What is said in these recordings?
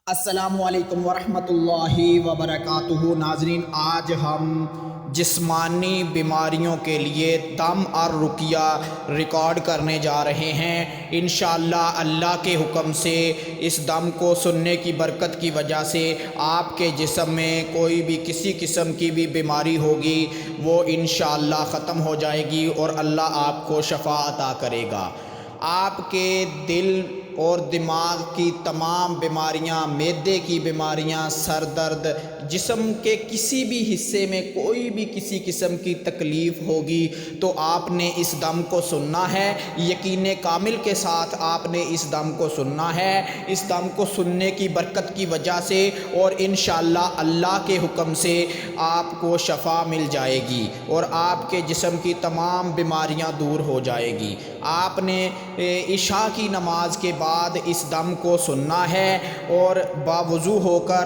السلام علیکم ورحمۃ اللہ وبرکاتہ۔ ناظرین، آج ہم جسمانی بیماریوں کے لیے دم اور رقیہ ریکارڈ کرنے جا رہے ہیں۔ انشاءاللہ اللہ کے حکم سے اس دم کو سننے کی برکت کی وجہ سے آپ کے جسم میں کوئی بھی کسی قسم کی بھی بیماری ہوگی وہ انشاءاللہ ختم ہو جائے گی اور اللہ آپ کو شفا عطا کرے گا۔ آپ کے دل اور دماغ کی تمام بیماریاں، معدے کی بیماریاں، سر درد، جسم کے کسی بھی حصے میں کوئی بھی کسی قسم کی تکلیف ہوگی تو آپ نے اس دم کو سننا ہے۔ یقین کامل کے ساتھ آپ نے اس دم کو سننا ہے۔ اس دم کو سننے کی برکت کی وجہ سے اور انشاءاللہ اللہ کے حکم سے آپ کو شفا مل جائے گی اور آپ کے جسم کی تمام بیماریاں دور ہو جائے گی۔ آپ نے عشاء کی نماز کے بعد اس دم کو سننا ہے اور باوضو ہو کر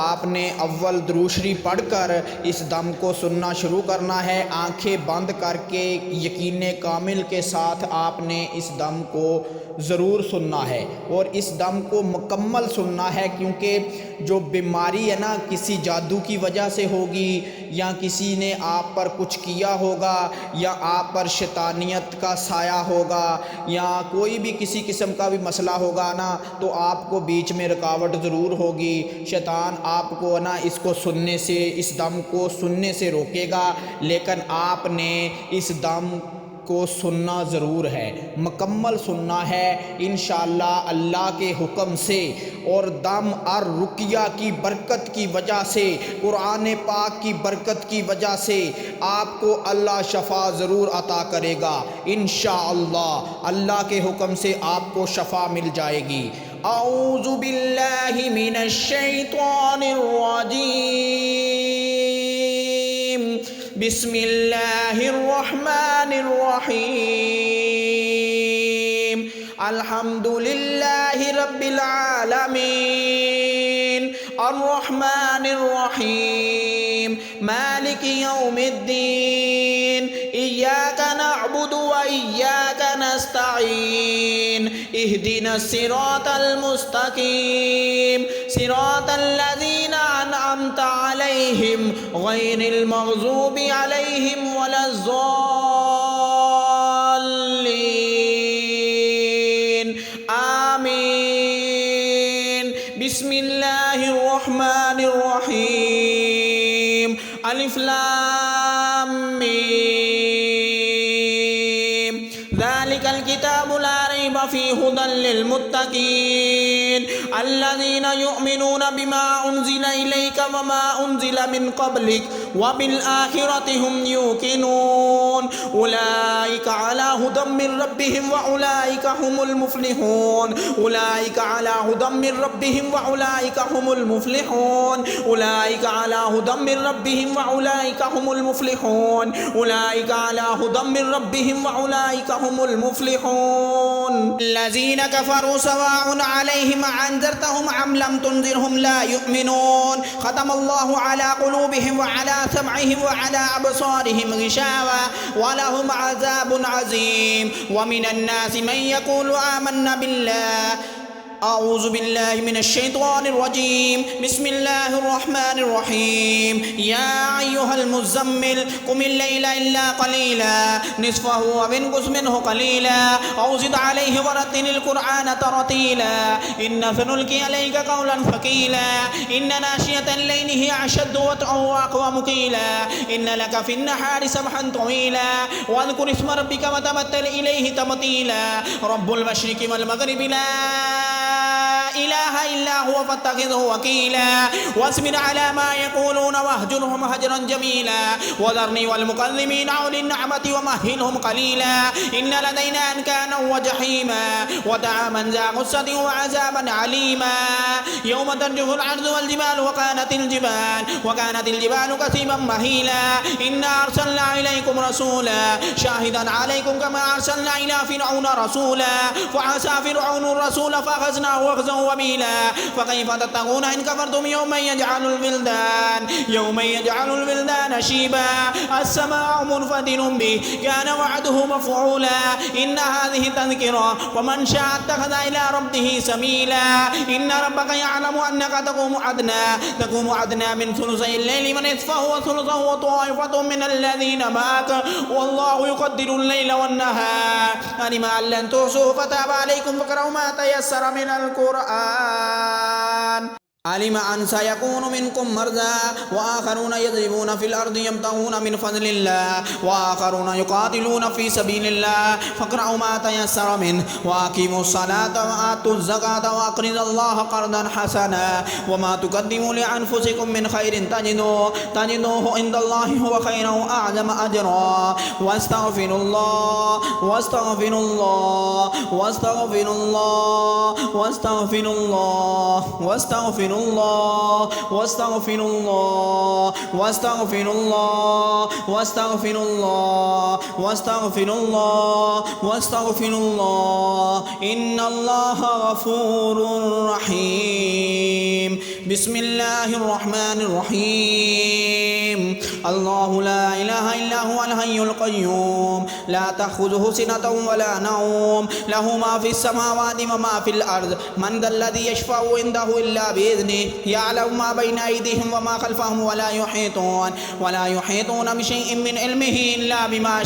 آپ نے اول درود شریف پڑھ کر اس دم کو سننا شروع کرنا ہے۔ آنکھیں بند کر کے یقین کامل کے ساتھ آپ نے اس دم کو ضرور سننا ہے اور اس دم کو مکمل سننا ہے، کیونکہ جو بیماری ہے نا کسی جادو کی وجہ سے ہوگی یا کسی نے آپ پر کچھ کیا ہوگا یا آپ پر شیطانیت کا سایہ ہوگا یا کوئی بھی کسی قسم کا بھی مسئلہ ہوگا نا تو آپ کو بیچ میں رکاوٹ ضرور ہوگی۔ شیطان آپ کو نا اس کو سننے سے، اس دم کو سننے سے روکے گا، لیکن آپ نے اس دم کو سننا ضرور ہے، مکمل سننا ہے انشاءاللہ اللہ کے حکم سے۔ اور دم اور رقیہ کی برکت کی وجہ سے، قرآن پاک کی برکت کی وجہ سے آپ کو اللہ شفا ضرور عطا کرے گا انشاءاللہ۔ اللہ کے حکم سے آپ کو شفا مل جائے گی۔ اعوذ باللہ من الشیطان الرجیم، بسم اللہ الرحمن الرحیم، الحمد للہ رب العالمین، الرحمن الرحیم، مالک یوم الدین، ایاک نعبد و ایاک نستعین، اہدنا الصراط المستقیم، صراط الذین انعمت علیہم غیر المغضوب علیہم ولا الضالین، آمین۔ بسم اللہ الرحمن الرحیم، الف لام میم، ذالک الکتاب لا ریب فیہ ھدی للمتقین، الذین یؤمنون بما انزل الیک وما انزل من قبلک وبالآخرۃ هم یوقنون، اولئک علی ھدی من ربہم واولئک هم المفلحون، اولئک علی ھدی من ربہم واولئک هم المفلحون، اولئک علی ھدی من ربہم واولئک هم المفلحون، اولئک علی ھدی من ربہم واولئک هم المفلحون۔ الذین کفروا سواء علیہم انذرتهم ام لم تنذرهم لا یؤمنون، ختم اللہ علی قلوبہم وعلی سمعہم وعلی ابصارہم غشاوہ ولہم عذاب عظیم، ومن الناس من یقول آمنا باللہ۔ اعوذ باللہ من الشیطان الرجیم، بسم اللہ الرحمن الرحیم، یا ایہا المزمل قم اللیل الا قلیلا نصفہ او انقص منہ قلیلا او زد علیہ ورتل القرآن ترتیلا ان سنلقی علیک قولا ثقیلا ان ناشئۃ اللیل ہی اشد وطئا واقوم قیلا ان لک فی النہار سبحا طویلا واذکر اسم ربک وتبتل الیہ تبتیلا رب المشرق والمغرب لا الہ الا هو فاتخذه وکیلا واصبر على ما يقولون واهجرهم هجرا جمیلا وذرنی والمکذبین اولی النعمة ومهلهم قلیلا ان لدینا انکالا وجحیما وطعاما ذا غصة وعذابا علیما یوم ترجف الارض والجبال وكانت الجبال كثيبا مهیلا انا ارسلنا الیکم رسولا شاہدا علیکم کما ارسلنا الى فرعون رسولا فعصى فرعون الرسول فاخذناه اخذا وبيلا فكيف تتقون إن كفرتم يوما يجعل الولدان شيبا السماء منفطر به كان وعده مفعولا إن هذه تذكرة ومن شاء اتخذ إلى ربه سبيلا إن ربك يعلم يعلم أنك تقوم أدنى من ثلثي الليل ونصفه وثلثه وطائفة من الذين معك والله يقدر الليل والنهار علم أن لن تحصوا فتاب عليكم فاقرؤوا ما تيسر من القرآن علم أن سيكون منكم مرضى وآخرون يضربون في الأرض يبتغون من فضل الله وآخرون يقاتلون في سبيل الله فاقرؤوا ما تيسر منه وأقيموا الصلاة وآتوا الزكاة وأقرضوا الله قرضا حسنا وما تقدموا لأنفسكم من خير تجدوه عند الله هو خيرا وأعظم أجرا واستغفروا الله واستغفروا الله واستغفروا الله واستغفروا الله واستغفروا الله واستغفر الله واستغفر الله واستغفر الله واستغفر الله واستغفر الله إن الله غفور رحيم بسم الله الرحمن الرحيم الله لا إله إلا هو الحي القيوم لا تأخذه سنة ولا نوم له ما في السماوات وما في الأرض من ذا الذي يشفع عنده إلا بإذنه يعلم ما بين أيديهم وما خلفهم ولا يحيطون بشيء من علمه إلا بما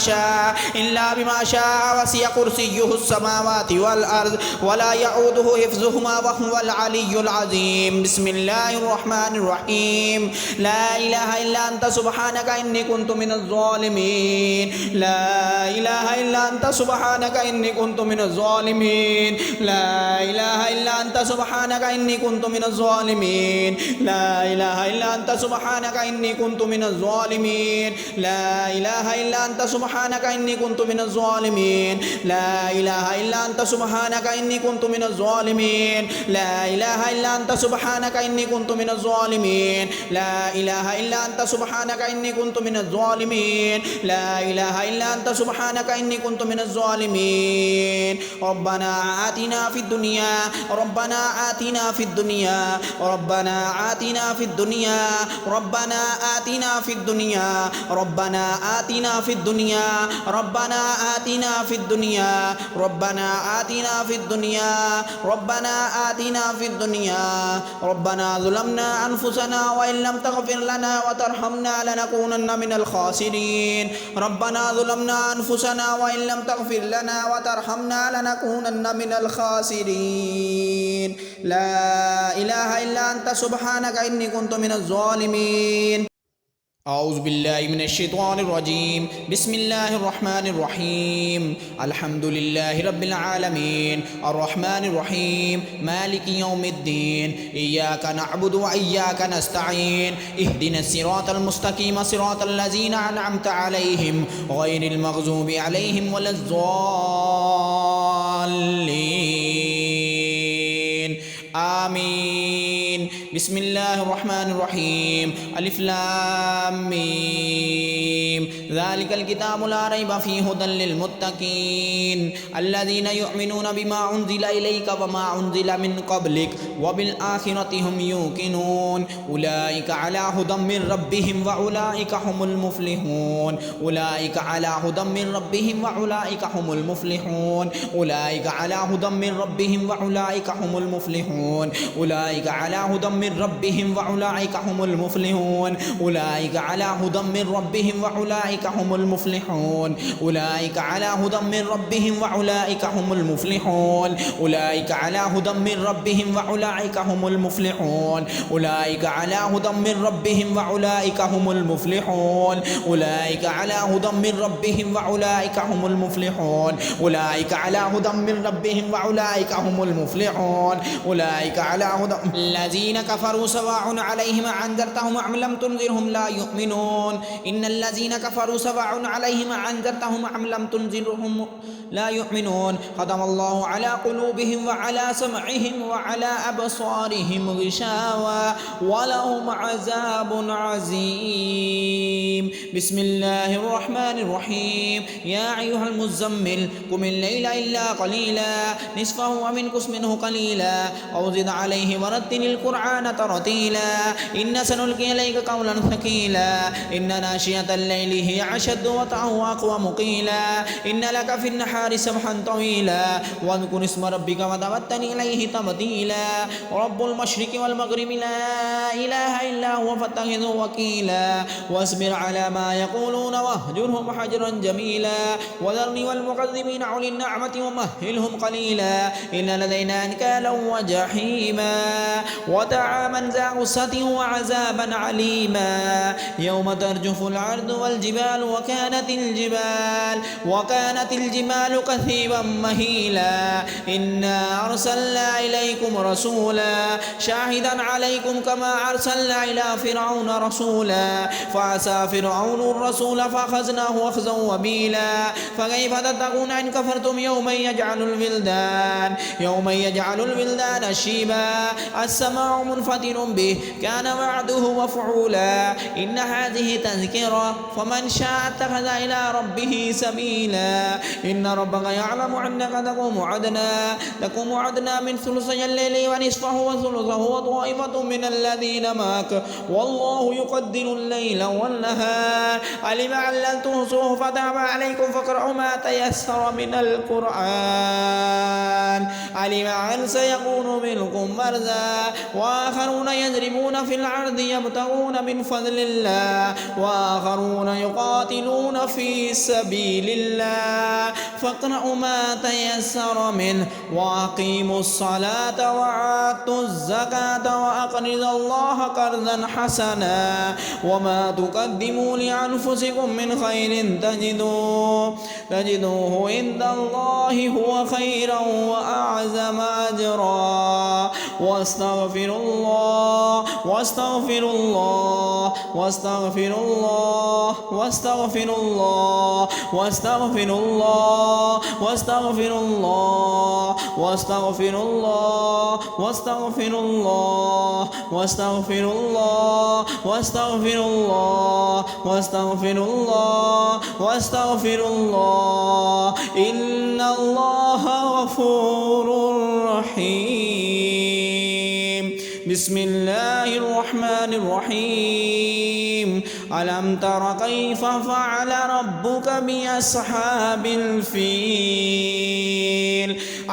شاء وسع كرسيه السماوات والأرض ولا يؤوده حفظهما وهو العلي العظيم بسم الله الرحمن الرحيم لا إله إلا أنت سبحانك إني كنت من الظالمين لا إله إلا أنت سبحانك إني كنت من الظالمين لا إله إلا أنت سبحانك إني كنت من الظالمين لا إله إلا أنت سبحانك إني كنت من الظالمين لا إله إلا أنت سبحانك إني كنت من الظالمين لا إله إلا أنت سبحانك إني كنت من الظالمين لا إله إلا أنت سبحانك إني كنت من الظالمين لا إله إلا أنت سبحانك إني كنت من الظالمين لا إله إلا أنت سبحانك إني كنت من الظالمين ربنا آتنا في الدنيا ربنا آتنا في الدنيا ربنا آتنا في الدنيا ربنا آتنا في الدنيا ربنا آتنا في الدنيا ربنا آتنا في الدنيا ربنا آتنا في الدنيا ربنا آتنا في الدنيا ربنا ظلمنا أنفسنا وإن لم تغفر لنا وترحمنا لنكونن من الخاسرين ربنا ظلمنا أنفسنا وإن لم تغفر لنا وترحمنا لنكونن من الخاسرين لا إله إلا أنت سبحانك إني كنت من الظالمين أعوذ بالله من الشيطان الرجيم بسم الله الرحمن الرحيم الحمد لله رب العالمين الرحمن الرحيم مالك يوم الدين إياك نعبد وإياك نستعين اهدنا الصراط المستقيم صراط الذين أنعمت عليهم غير المغضوب عليهم ولا الضالين آمين بسم الله الرحمن الرحيم ألف لام ميم ذلك الكتاب لا ريب فيه هدى للمتقين الذين يؤمنون بما أنزل إليك وما أنزل من قبلك وبالآخرة هم يوقنون أولئك على هدى من ربهم وأولئك هم المفلحون أولئك على هدى من ربهم وأولئك هم المفلحون أولئك على هدى من ربهم وأولئك هم المفلحون أولئك على هدى من ربهم وأولئك هم المفلحون أولئك على هدى من ربهم وأولئك هم المفلحون أولئك على هدى من ربهم وأولئك هم المفلحون أولئك على هدى من ربهم وأولئك هم المفلحون أولئك على هدى من ربهم وأولئك هم المفلحون أولئك على هدى من ربهم وأولئك هم المفلحون أولئك على هدى من ربهم وأولئك هم المفلحون أولئك على هدى الذين كفروا سواء عليهم أنذرتهم أم لم تنذرهم لا يؤمنون إن الذين كفروا سواء عليهم أنذرتهم أم لم تنذرهم لا يؤمنون ختم الله على قلوبهم وعلى سمعهم وعلى أبصارهم غشاوة ولهم عذاب عظيم بسم الله الرحمن الرحيم يا أيها المزمل قم الليل إلا قليلا نصفه ومنقص منه قليلا أو زد عليه ورتل القرآن ترتيلا إن سنلقي عليك قولا ثقيلا إن ناشئة الليل هي أشد وطئا وأقوم قيلا إن لك في النهار سبحا طويلا واذكر اسم ربك وتبتل إليه تبتيلا رب المشرق والمغرب لا إله إلا هو فاتخذه وكيلا واصبر على ما يقولون واهجرهم حجرا جميلا وذرني والمكذبين أولي النعمة ومهلهم قليلا إن لدينا أنكالا وجحيما وطعاما ذا غصة وعذابا عليما يوم ترجف الأرض والجبال وكانت الجبال كثيبا مهيلا إنا أرسلنا إليكم رسولا شاهدا عليكم كما أرسلنا إلى فرعون رسولا فعصى فرعون الرسول فأخذناه أخذا وبيلا فكيف تتقون إن كفرتم يوما يجعل الولدان شيبا السماع منفطر به كان وعده مفعولا إن هذه تذكرة فمن شاء اتخذ إلى ربه سبيلا إن ربك يعلم أنك تقوم عدنا من ثلثي الليل ونصفه وثلثه وطائفة من الذين معك والله يقدر الليل والنهار علم أن لن تحصوه فتاب عليكم فاقرؤوا ما تيسر من القرآن علم أن سيكون منكم مرضى وآخرون يضربون في الأرض يبتغون من فضل الله وآخرون يقاتلون في سبيل الله فاقرؤوا ما تيسر منه وأقيموا الصلاة وآتوا الزكاة وأقرضوا الله قرضا حسنا وما تقدموا لأنفسكم من خير تجدوه عند الله هو خيرا وأعظم أجرا واستغفر الله إن الله غفور رحيم بسم الله الرحمن الرحيم ألم تر كيف فعل ربك بأصحاب الفيل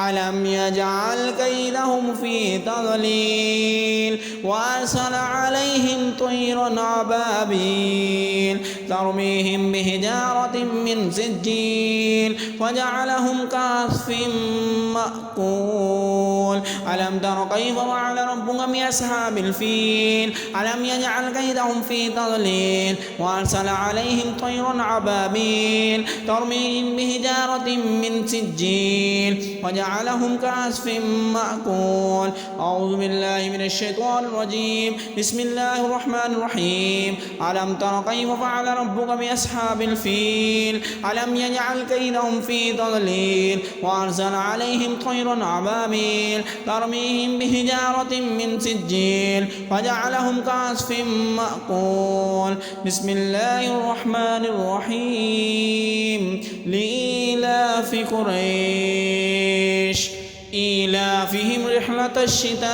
ألم يجعل كيدهم في تضليل وأرسل عليهم طيرا أبابيل ترميهم بحجارة من سجيل فجعلهم كعصف مأكول ألم تر كيف فعل ربك بأصحاب الفيل ألم يجعل كيدهم في تضليل وأرسل عليهم طيرا أبابيل ترميهم بحجارة من سجيل وجعلهم كعصف مأكول أعوذ بالله من الشيطان الرجيم بسم الله الرحمن الرحيم ألم تر كيف فعل ربك بأصحاب الفيل ألم يجعل كيدهم في تضليل وأرسل عليهم طيرا أبابيل ترميهم بحجارة من سجيل فجعلهم كعصف مأكول بسم الله الرحمن الرحيم لإيلاف قريش إيلافهم رحلة الشتاء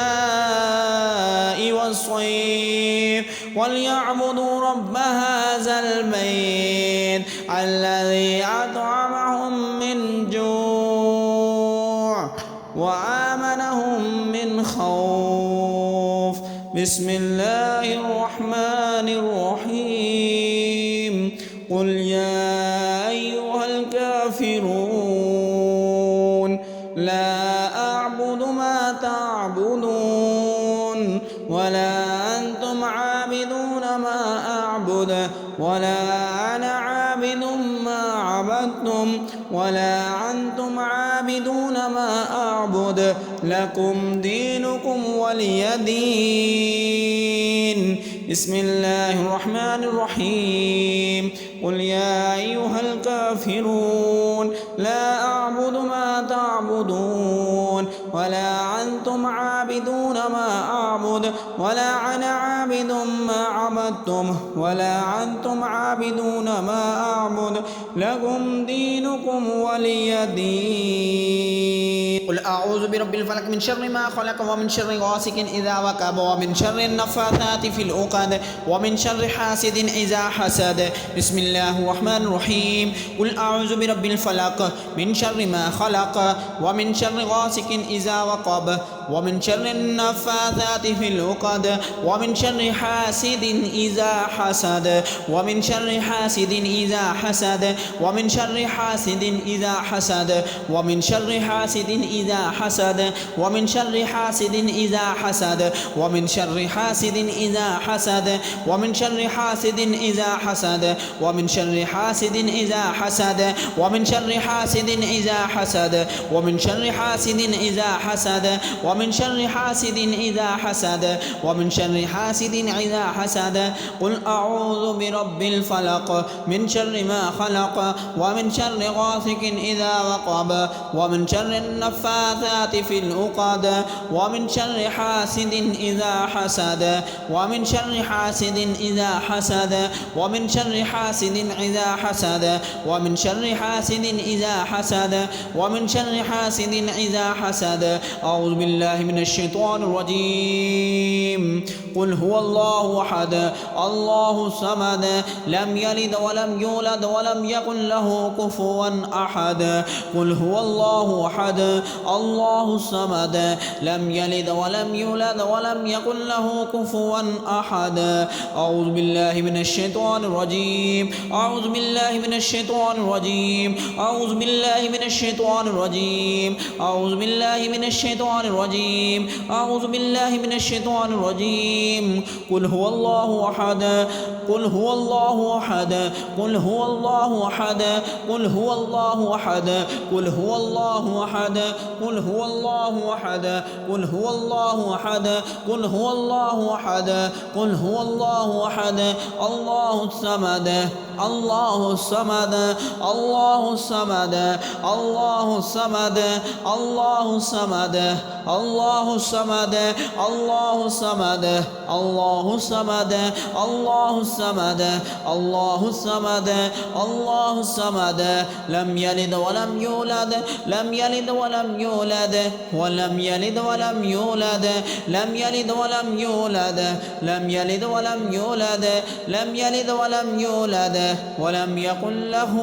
والصيف وليعبدوا رب هذا البيت الذي أطعمهم من جوع وآمنهم من خوف بسم الله الرحمن الرحيم قل يا أيها الكافرون لا أعبد ما تعبدون ولا أنتم عابدون ما أعبد ولا أنا عابد ما عبدتم ولا أنتم عابدون ما أعبد لكم دينكم ولي دين بسم الله الرحمن الرحيم قل يا أيها الكافرون لا أعبد ما تعبدون ولا أنتم عابدون ما أعبد ولا أنا عابد ما عبدتم ولا أنتم عابدون ما أعبد لكم دينكم ولي دين قل أعوذ برب الفلق من شر ما خلق ومن شر غاسق إذا وقب ومن شر النفاثات في العقد ومن شر حاسد إذا حسد. بسم الله الرحمن الرحيم. قل أعوذ برب الفلق من شر ما خلق ومن شر غاسق إذا وقب ومن شر النفاثات في العقد ومن شر حاسد إذا حسد ومن شر حاسد إذا حسد ومن شر حاسد إذا حسد ومن شر حاسد إذا حسد ومن شر حاسد إذا حسد ومن شر حاسد إذا حسد ومن شر حاسد إذا حسد ومن شر حاسد إذا حسد ومن شر حاسد إذا حسد ومن شر حاسد إذا حسد ومن شر حاسد إذا حسد ومن شر حاسد إذا حسد. قل أعوذ برب الفلق من شر ما خلق ومن شر غاسق إذا وقب ومن شر النفاثات في العقد ومن شر حاسد إذا حسد ومن شر حاسد إذا حسد ومن شر حاسد إذا حسد ومن شر حاسد إذا حسد ومن شر حاسد إذا حسد. أعوذ بالله من الشيطان الرجيم. قل هو الله أحد الله الصمد لم يلد ولم يولد ولم يكن له كفوا أحد. قل هو الله أحد الله الصمد لم يلد ولم يولد ولم يكن له كفوا أحد. أعوذ بالله من الشيطان الرجيم. أعوذ بالله من الشيطان الرجيم. أعوذ بالله من الشيطان الرجيم. أعوذ بالله من الشيطان الرجيم. أعوذ بالله من الشيطان الرجيم. قل هو الله أحد قل هو الله أحد قل هو الله أحد قل هو الله أحد قل هو الله أحد قل هو الله أحد قل هو الله أحد قل هو الله أحد قل هو الله أحد. الله الصمد الله الصمد الله الصمد الله الصمد الله الصمد الله الصمد الله الصمد الله الصمد الله الصمد الله الصمد الله الصمد لم يلد ولم يولد لم يلد ولم يولد ولم يلد ولم يولد لم يلد ولم يولد لم يلد ولم يولد لم يلد ولم يولد ولم يكن له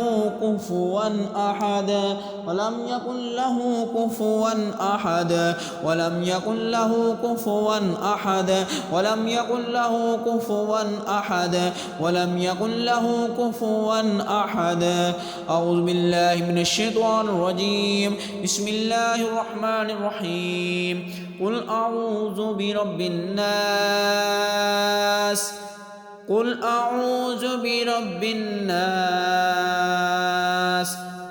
كفوا أحد ولم يكن له كفوا أحد ولم يكن له كفوا أحد ولم يكن له كفوا أحد ولم يكن له كفوا أحد. أعوذ بالله من الشيطان الرجيم. بسم الله الرحمن الرحيم. قل أعوذ برب الناس قل أعوذ برب الناس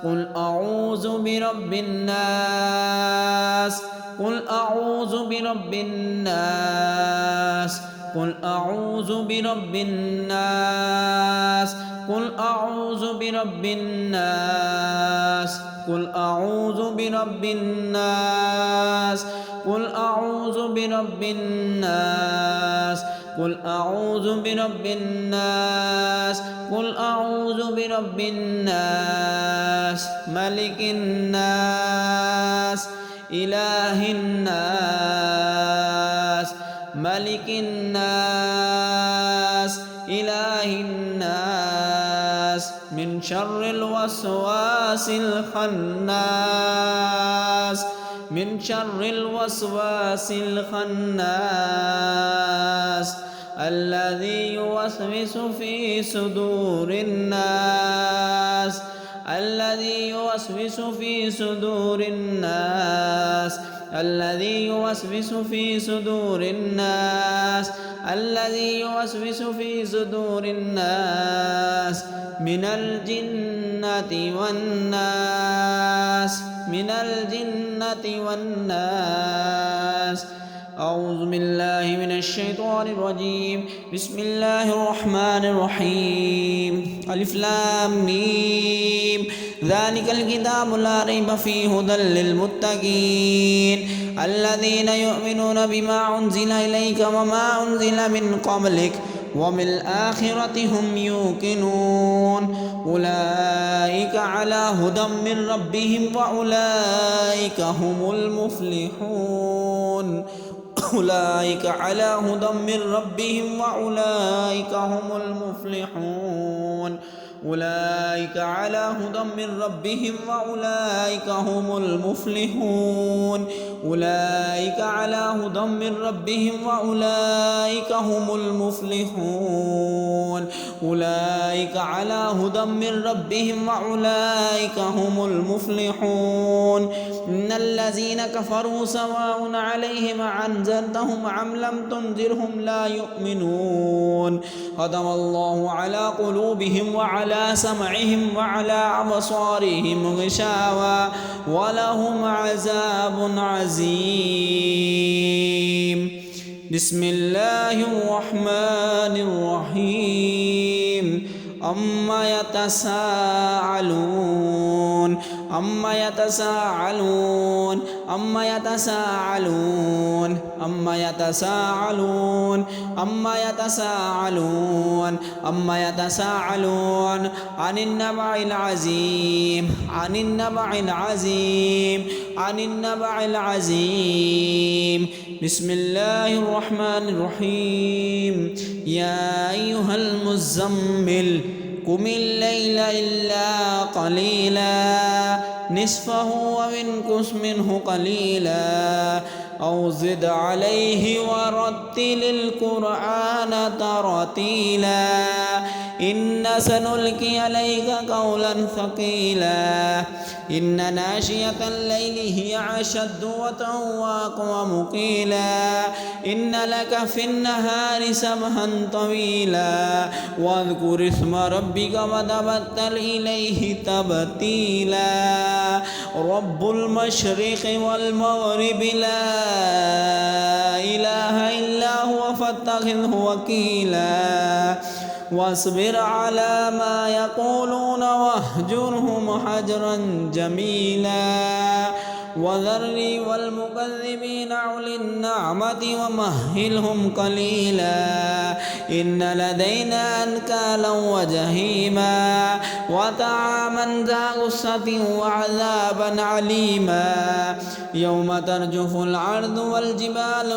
قل أعوذ برب الناس قل أعوذ برب الناس قل أعوذ برب الناس قل أعوذ برب الناس قل أعوذ برب الناس قل أعوذ برب الناس قل أعوذ برب الناس قل أعوذ برب الناس ملك الناس إله الناس ملك الناس إله الناس من شر الوسواس الخناس من شر الوسواس الخناس الذي يوسوس في صدور الناس الذي يوسوس في صدور الناس الذي يوسوس في صدور الناس الذي يوسوس في صدور الناس من الجنة والناس من الجنة والناس. أعوذ بالله من الشيطان الرجيم. بسم الله الرحمن الرحيم. ألف لام ميم ذلك الكتاب لا ريب فيه هدى للمتقين الذين يؤمنون بما أنزل إليك وما أنزل من قبلك وبالآخرة هم يوقنون أولئك على هدى من ربهم وأولئك هم المفلحون أولئك على هدى من ربهم وأولئك هم المفلحون أولئك على هدى من ربهم وأولئك هم المفلحون أولئك على هدى من ربهم وأولئك هم المفلحون أولئك على هدى من ربهم وأولئك هم المفلحون إن الذين كفروا سواء عليهم أنذرتهم أم لم تنذرهم لا يؤمنون ختم الله على قلوبهم وعلى سمعهم وعلى أبصارهم غشاوة ولهم عذاب عظيم بسم الله الرحمن الرحيم أما يتساءلون أما يتساءلون أما يتساءلون أما يتساءلون أما يتساءلون أما يتساءلون عن النبع العظيم عن النبع العظيم عن النبع العظيم بسم الله الرحمن الرحيم يا أيها المزمل قم الليل إلا قليلا نصفه وانقص منه قليلا أو زد عليه ورتل القرآن ترتيلا إن سنلقي عليك قولا ثقيلا إن ناشئة الليل هي أشد وطئا وأقوم قيلا إن لك في النهار سبحا طويلا واذكر اسم ربك وتبتل إليه تبتيلا رب المشرق والمغرب لا إله إلا هو فاتخذه وكيلا واصبر على ما يقولون واهجرهم هجرا جميلا وذرني والمكذبين أولي النعمة ومهلهم قليلا إن لدينا أنكالا وجحيما وطعاما ذا غصة وعذابا عليما يوم ترجف الأرض والجبال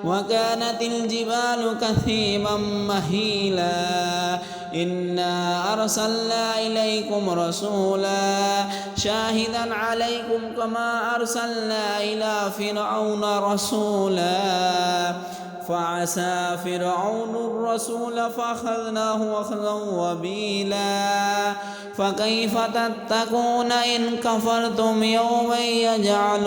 وكانت الجبال كثيبا مهيلا إنا أرسلنا إليكم رسولا شاهدا عليكم كما أرسلنا إلى فرعون رسولا فعسى فرعون الرسول فأخذناه أخذا وبيلا فكيف تتقون إن كفرتم يوما يجعل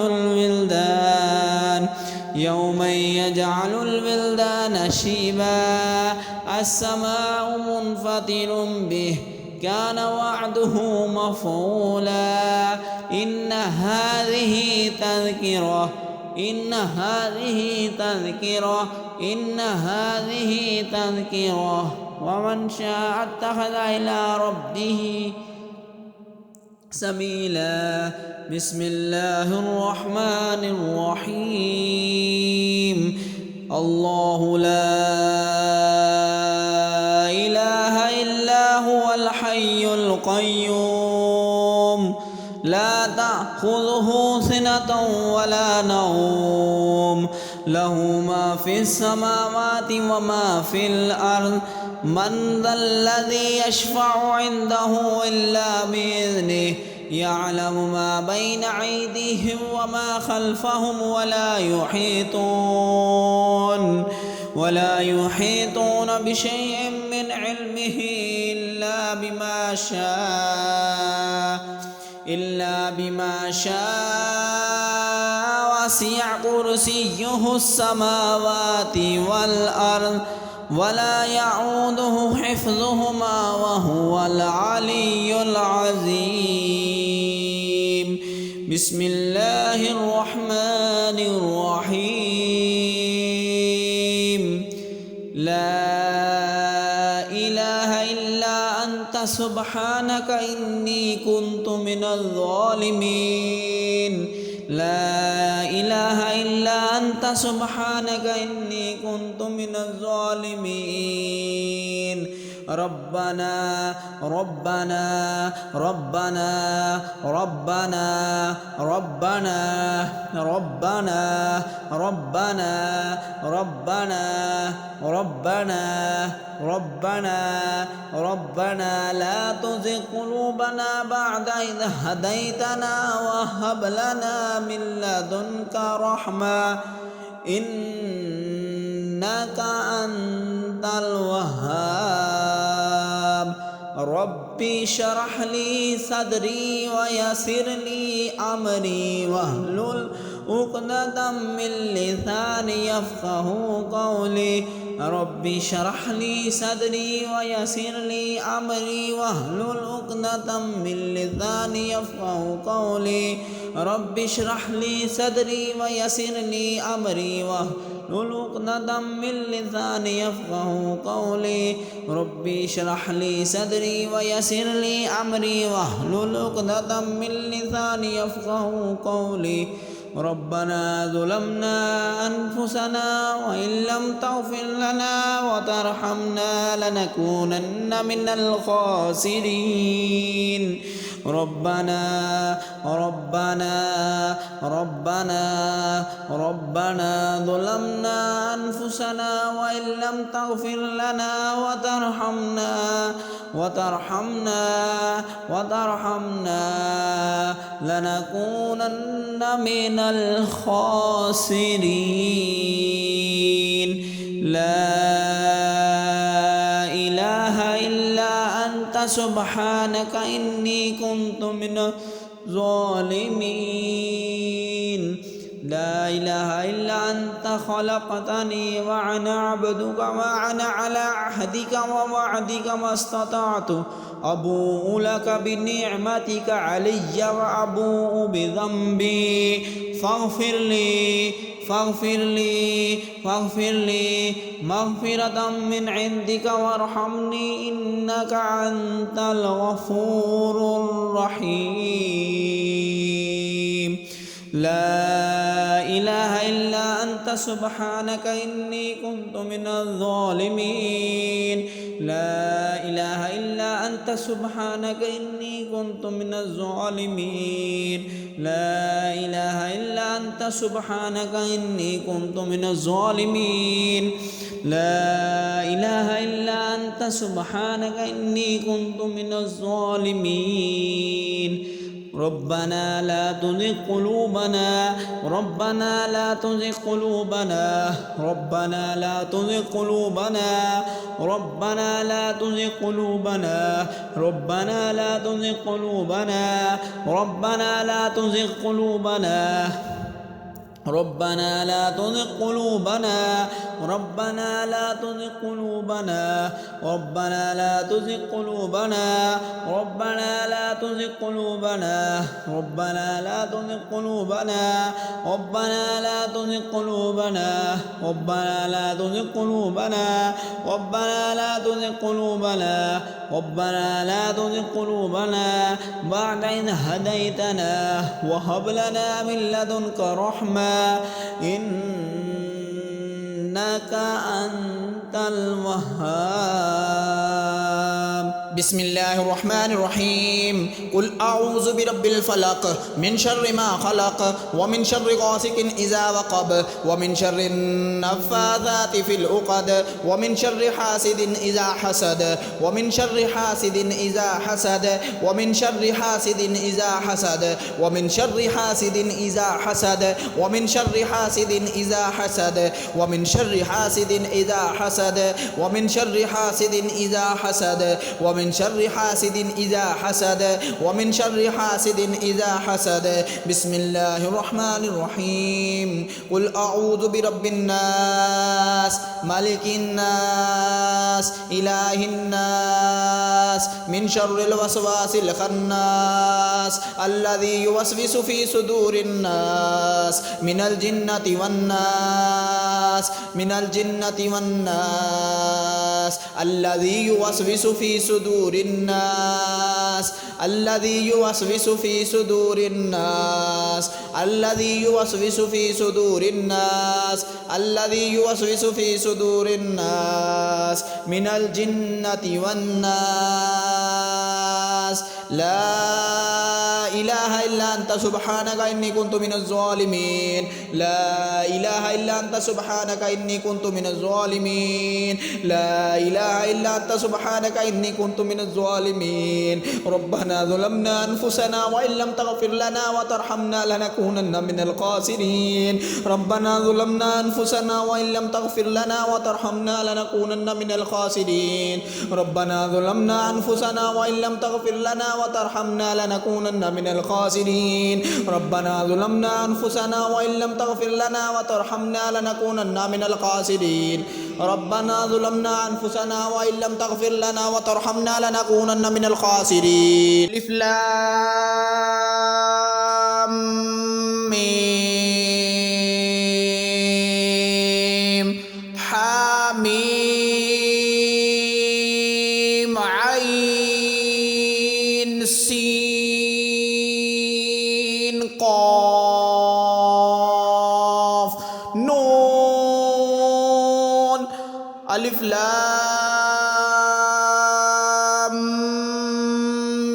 الولدان شيبا السماء منفطر به كان وعده مفعولا إن هذه تذكرة ومن شاء اتخذ إلى ربه سبيلا بسم الله الرحمن الرحيم الله لا إله إلا هو الحي القيوم لا تأخذه سنة ولا نوم له ما في السماوات وما في الأرض من ذا الذي يشفع عنده إلا بإذنه يعلم ما بين أيديهم وما خلفهم ولا يحيطون بشيء من علمه إلا بما شاء وسع كرسيه السماوات والأرض ولا يعوده حفظهما وهو العلي العظيم بسم الله الرحمن الرحيم لا إله إلا أنت سبحانك إني كنت من الظالمين لا إله إلا أنت سبحانك إني كنت من الظالمين ربنا ربنا ربنا ربنا ربنا ربنا ربنا ربنا ربنا ربنا ربنا لا تزغ قلوبنا بعد إذ هديتنا وهب لنا من لدنك رحمة إنك أنت الوهاب ربي اشرح لي صدري ويسر لي أمري واحلل عقدة من لساني يفقه قولي ربي اشرح لي صدري ويسر لي أمري واحلل عقدة من لساني يفقه قولي ربي اشرح لي صدري ويسر لي أمري واحلل عقدة من لساني يفقه قولي ربي اشرح لي صدري ويسر لي أمري واحلل عقدة من لساني يفقه قولي ربنا ظلمنا أنفسنا وإن لم تغفر لنا وترحمنا لنكونن من الخاسرين ربنا ربنا ربنا ربنا ظلمنا أنفسنا وإن لم تغفر لنا وترحمنا لنكونن من الخاسرين لا إله إلا أنت سبحانك إني كنت من الظالمين لا إله إلا أنت خلقتني وأنا عبدك وأنا على عهدك ووعدك ما استطعت أبوء لك بنعمتك علي وأبوء بذنبي فاغفر لي مغفرة من عندك وارحمني إنك أنت الغفور الرحيم لا إله إلا أنت سبحانك إني كنت من الظالمين لا إله إلا أنت سبحانك إني كنت من الظالمين لا إله إلا أنت سبحانك إني كنت من الظالمين لا إله إلا أنت سبحانك إني كنت من الظالمين ربنا لا تزغ قلوبنا ربنا لا تزغ قلوبنا ربنا لا تزغ قلوبنا ربنا لا تزغ قلوبنا ربنا لا تزغ قلوبنا ربنا لا تزغ قلوبنا ربنا لا تزغ قلوبنا ربنا لا تزغ قلوبنا ربنا لا تزغ قلوبنا ربنا لا تزغ قلوبنا ربنا لا تزغ قلوبنا ربنا لا تزغ قلوبنا ربنا لا تزغ قلوبنا ربنا لا تزغ قلوبنا ربنا لا تزغ قلوبنا بعد إذ هديتنا وهب لنا من لدنك رحمة إنك أنت الوهاب بسم الله الرحمن الرحيم قل أعوذ برب الفلق من شر ما خلق ومن شر غاسق إذا وقب ومن شر النفاثات في العقد ومن شر حاسد إذا حسد ومن شر حاسد إذا حسد ومن شر حاسد إذا حسد ومن شر حاسد إذا حسد ومن شر حاسد إذا حسد ومن شر حاسد إذا حسد ومن شر حاسد إذا حسد ومن شر حاسد إذا حسد ومن شر حاسد إذا حسد بسم الله الرحمن الرحيم قل أعوذ برب الناس ملك الناس إله الناس من شر الوسواس الخناس الذي يوسوس في صدور الناس من الجنة والناس من الجنة والناس الذي يوسوس في صدور صدور الناس الذي يوسوس في صدور الناس الذي يوسوس في صدور الناس الذي يوسوس في صدور الناس من الجنة والناس لا إله إلا أنت سبحانك إني كنت من الظالمين لا إله إلا أنت سبحانك إني كنت من الظالمين لا إله إلا أنت سبحانك إني كنت من الظالمين ربنا ظلمنا أنفسنا وإن لم تغفر لنا وترحمنا لنكونن من الخاسرين ربنا ظلمنا أنفسنا وإن لم تغفر لنا وترحمنا لنكونن من الخاسرين ربنا ظلمنا أنفسنا وإن لم تغفر لنا وترحمنا لنكونن من الخاسرين ربنا ظلمنا أنفسنا وإن لم تغفر لنا وترحمنا لنكونن من الخاسرين ربنا ظلمنا أنفسنا وإن لم تغفر لنا وترحمنا لنكونن من الخاسرين ألف لام ميم حميم عين سين قاف نون ألف لام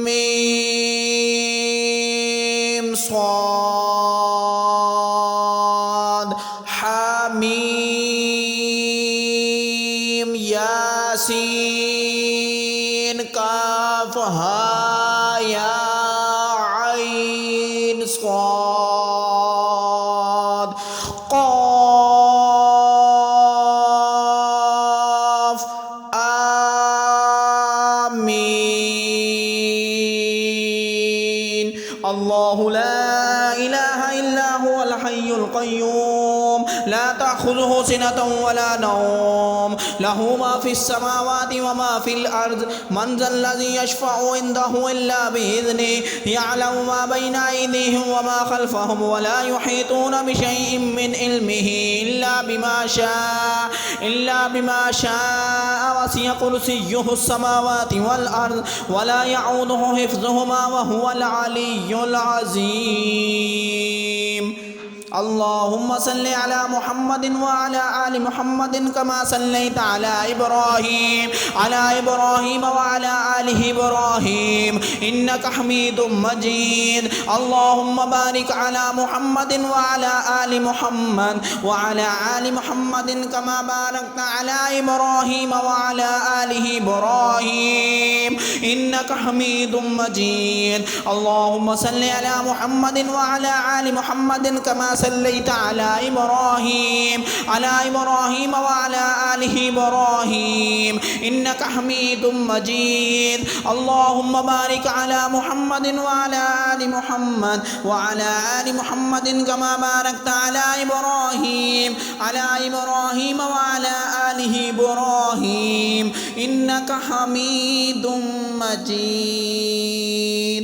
ميم صاد حميم ياسين كاف ها يا عين صاد قاف آمين الله لا إله إلا هو الحي القيوم لا تأخذه سنة ولا نوم له ما في السماوات وما في الأرض من ذا الذي يشفع عنده إلا بإذنه يعلم ما بين أيديهم وما خلفهم ولا يحيطون بشيء من علمه إلا بما شاء وسع كرسيه السماوات والأرض ولا يعوده حفظهما وهو العلي العظيم اللهم صل على محمد وعلى آل محمد كما صليت على إبراهيم وعلى آل إبراهيم إنك حميد مجيد اللهم بارك على محمد وعلى آل محمد كما باركت على إبراهيم وعلى آل إبراهيم إنك حميد مجيد اللهم صل على محمد وعلى آل محمد كما صليت على إبراهيم وعلى آل إبراهيم إنك حميد مجيد اللهم بارك على محمد وعلى آل محمد كما باركت على إبراهيم وعلى آل إبراهيم إنك حميد مجيد